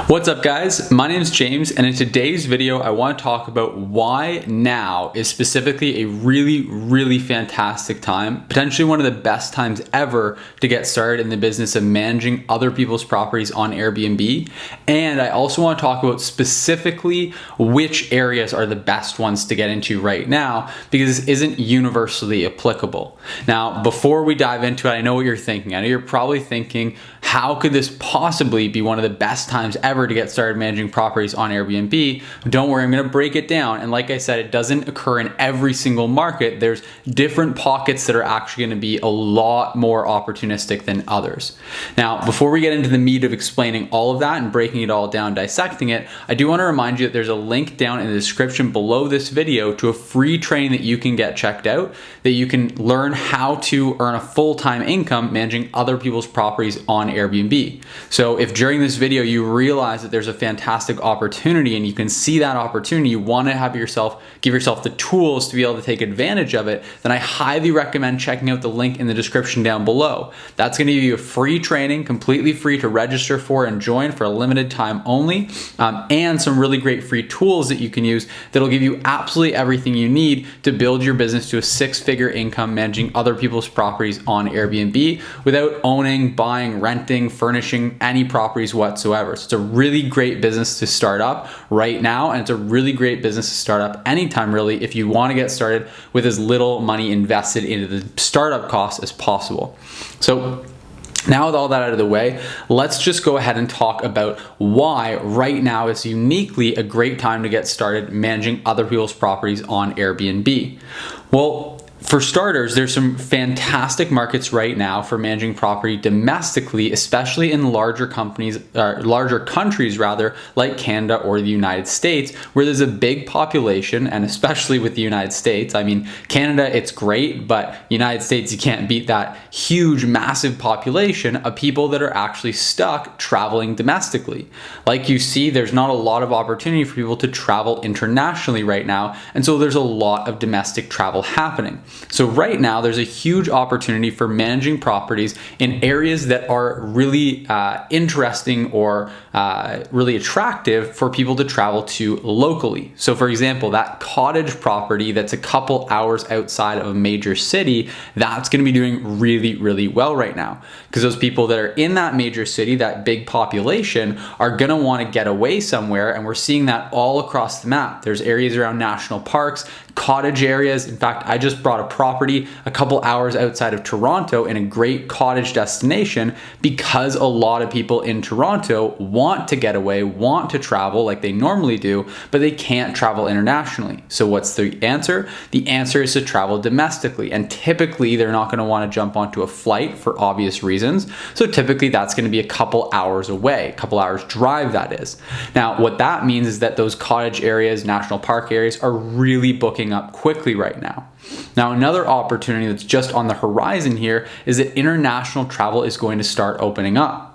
What's up guys, my name is James, and in today's video I want to talk about why now is specifically a really fantastic time, potentially one of the best times ever to get started in the business of managing other people's properties on Airbnb. And I also want to talk about specifically which areas are the best ones to get into right now, because this isn't universally applicable. Now, before we dive into it, I know what you're thinking. I know you're probably thinking, how could this possibly be one of the best times ever to get started managing properties on Airbnb? Don't worry, I'm going to break it down. And like I said, it doesn't occur in every single market. There's different pockets that are actually going to be a lot more opportunistic than others. Now, before we get into the meat of explaining all of that and breaking it all down, dissecting it, I do want to remind you that there's a link down in the description below this video to a free training that you can get checked out, that you can learn how to earn a full-time income managing other people's properties on Airbnb. So if during this video you realize that there's a fantastic opportunity and you can see that opportunity, you want to give yourself the tools to be able to take advantage of it, then I highly recommend checking out the link in the description down below. That's going to give you a free training, completely free to register for and join for a limited time only, and some really great free tools that you can use that'll give you absolutely everything you need to build your business to a six-figure income managing other people's properties on Airbnb without owning, buying, renting, furnishing any properties whatsoever. So it's a really great business to start up right now, and it's a really great business to start up anytime really if you want to get started with as little money invested into the startup costs as possible. So now with all that out of the way, let's just go ahead and talk about why right now is uniquely a great time to get started managing other people's properties on Airbnb. Well, for starters, there's some fantastic markets right now for managing property domestically, especially in larger countries rather, like Canada or the United States, where there's a big population. And especially with the United States, I mean, Canada, it's great, but United States, you can't beat that huge, massive population of people that are actually stuck traveling domestically. Like you see, there's not a lot of opportunity for people to travel internationally right now. And so there's a lot of domestic travel happening. So right now, there's a huge opportunity for managing properties in areas that are really interesting or really attractive for people to travel to locally. So for example, that cottage property that's a couple hours outside of a major city, that's going to be doing really well right now, because those people that are in that major city, that big population, are going to want to get away somewhere. And we're seeing that all across the map. There's areas around national parks, cottage areas. In fact, I just bought a property a couple hours outside of Toronto in a great cottage destination because a lot of people in Toronto want to get away, want to travel like they normally do, but they can't travel internationally. So what's the answer? The answer is to travel domestically. And typically they're not going to want to jump onto a flight for obvious reasons. So typically that's going to be a couple hours away, a couple hours drive that is. Now, what that means is that those cottage areas, national park areas are really booking up quickly right now. Now, another opportunity that's just on the horizon here is that international travel is going to start opening up.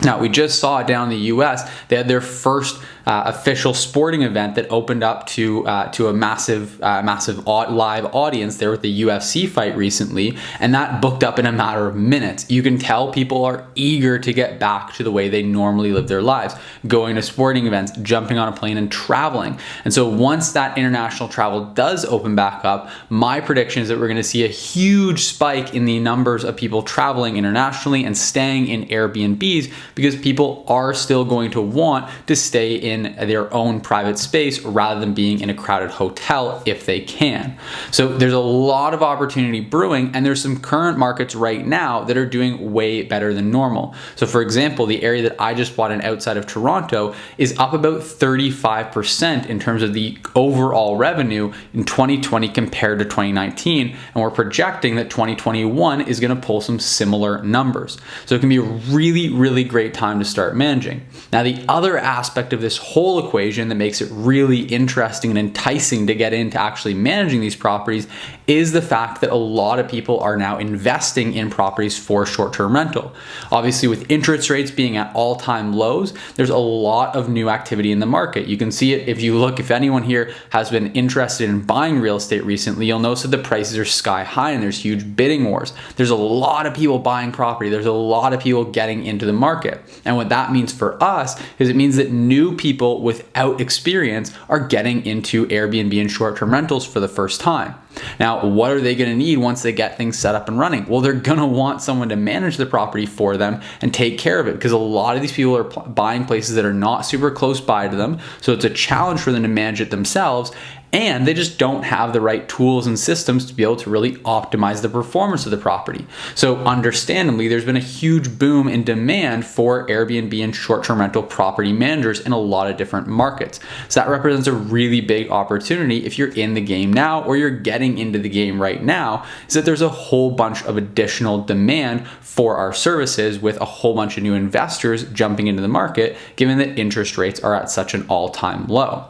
Now, we just saw down in the US, they had their first official sporting event that opened up to a massive live audience there with the UFC fight recently, and that booked up in a matter of minutes. You can tell people are eager to get back to the way they normally live their lives, going to sporting events, jumping on a plane and traveling. And so once that international travel does open back up, my prediction is that we're going to see a huge spike in the numbers of people traveling internationally and staying in Airbnbs, because people are still going to want to stay in their own private space rather than being in a crowded hotel if they can. So there's a lot of opportunity brewing, and there's some current markets right now that are doing way better than normal. So for example, the area that I just bought in outside of Toronto is up about 35% in terms of the overall revenue in 2020 compared to 2019. And we're projecting that 2021 is going to pull some similar numbers. So it can be a really great time to start managing. Now, the other aspect of this whole equation that makes it really interesting and enticing to get into actually managing these properties is the fact that a lot of people are now investing in properties for short-term rental. Obviously, with interest rates being at all-time lows, there's a lot of new activity in the market. You can see it if you look, if anyone here has been interested in buying real estate recently, you'll notice that the prices are sky high and there's huge bidding wars. There's a lot of people buying property. There's a lot of people getting into the market. And what that means for us is it means that new people without experience are getting into Airbnb and short-term rentals for the first time. Now, what are they going to need once they get things set up and running? Well, they're going to want someone to manage the property for them and take care of it, because a lot of these people are buying places that are not super close by to them. So it's a challenge for them to manage it themselves. And they just don't have the right tools and systems to be able to really optimize the performance of the property. So understandably, there's been a huge boom in demand for Airbnb and short-term rental property managers in a lot of different markets. So that represents a really big opportunity if you're in the game now or you're getting into the game right now, is that there's a whole bunch of additional demand for our services with a whole bunch of new investors jumping into the market, given that interest rates are at such an all-time low.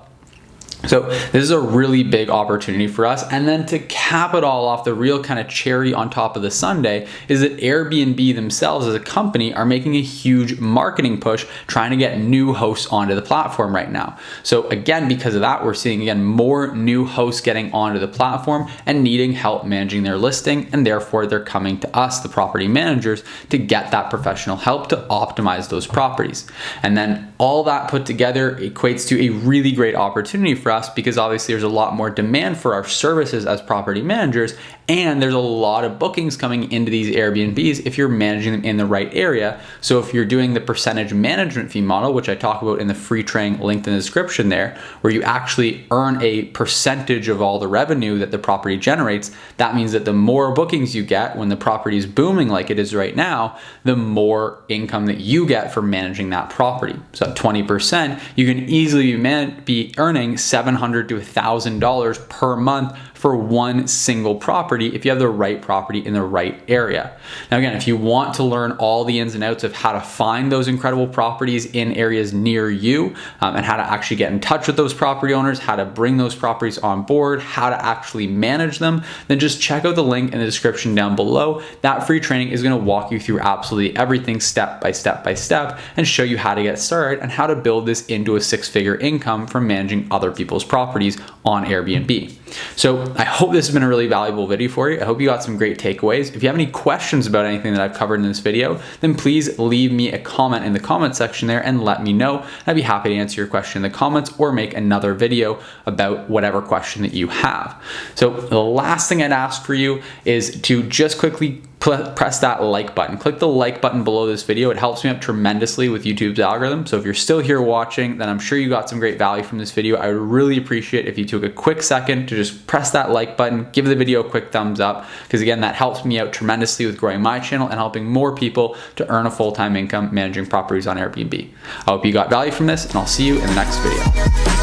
So this is a really big opportunity for us. And then to cap it all off, the real kind of cherry on top of the sundae is that Airbnb themselves as a company are making a huge marketing push trying to get new hosts onto the platform right now. So again, because of that, we're seeing again more new hosts getting onto the platform and needing help managing their listing, and therefore they're coming to us, the property managers, to get that professional help to optimize those properties. And then all that put together equates to a really great opportunity for us, because obviously there's a lot more demand for our services as property managers, and there's a lot of bookings coming into these Airbnbs if you're managing them in the right area. So if you're doing the percentage management fee model, which I talk about in the free training linked in the description there, where you actually earn a percentage of all the revenue that the property generates, that means that the more bookings you get when the property is booming like it is right now, the more income that you get for managing that property. So at 20%, you can easily be earning $700 to $1,000 per month for one single property if you have the right property in the right area. Now again, if you want to learn all the ins and outs of how to find those incredible properties in areas near you, and how to actually get in touch with those property owners, how to bring those properties on board, how to actually manage them, then just check out the link in the description down below. That free training is going to walk you through absolutely everything step by step by step and show you how to get started and how to build this into a six-figure income from managing other people's properties on Airbnb. So I hope this has been a really valuable video for you. I hope you got some great takeaways. If you have any questions about anything that I've covered in this video, then please leave me a comment in the comment section there and let me know. I'd be happy to answer your question in the comments or make another video about whatever question that you have. So the last thing I'd ask for you is to just quickly press that like button. Click the like button below this video. It helps me out tremendously with YouTube's algorithm. So if you're still here watching, then I'm sure you got some great value from this video. I would really appreciate if you took a quick second to just press that like button, give the video a quick thumbs up, because again, that helps me out tremendously with growing my channel and helping more people to earn a full-time income managing properties on Airbnb. I hope you got value from this, and I'll see you in the next video.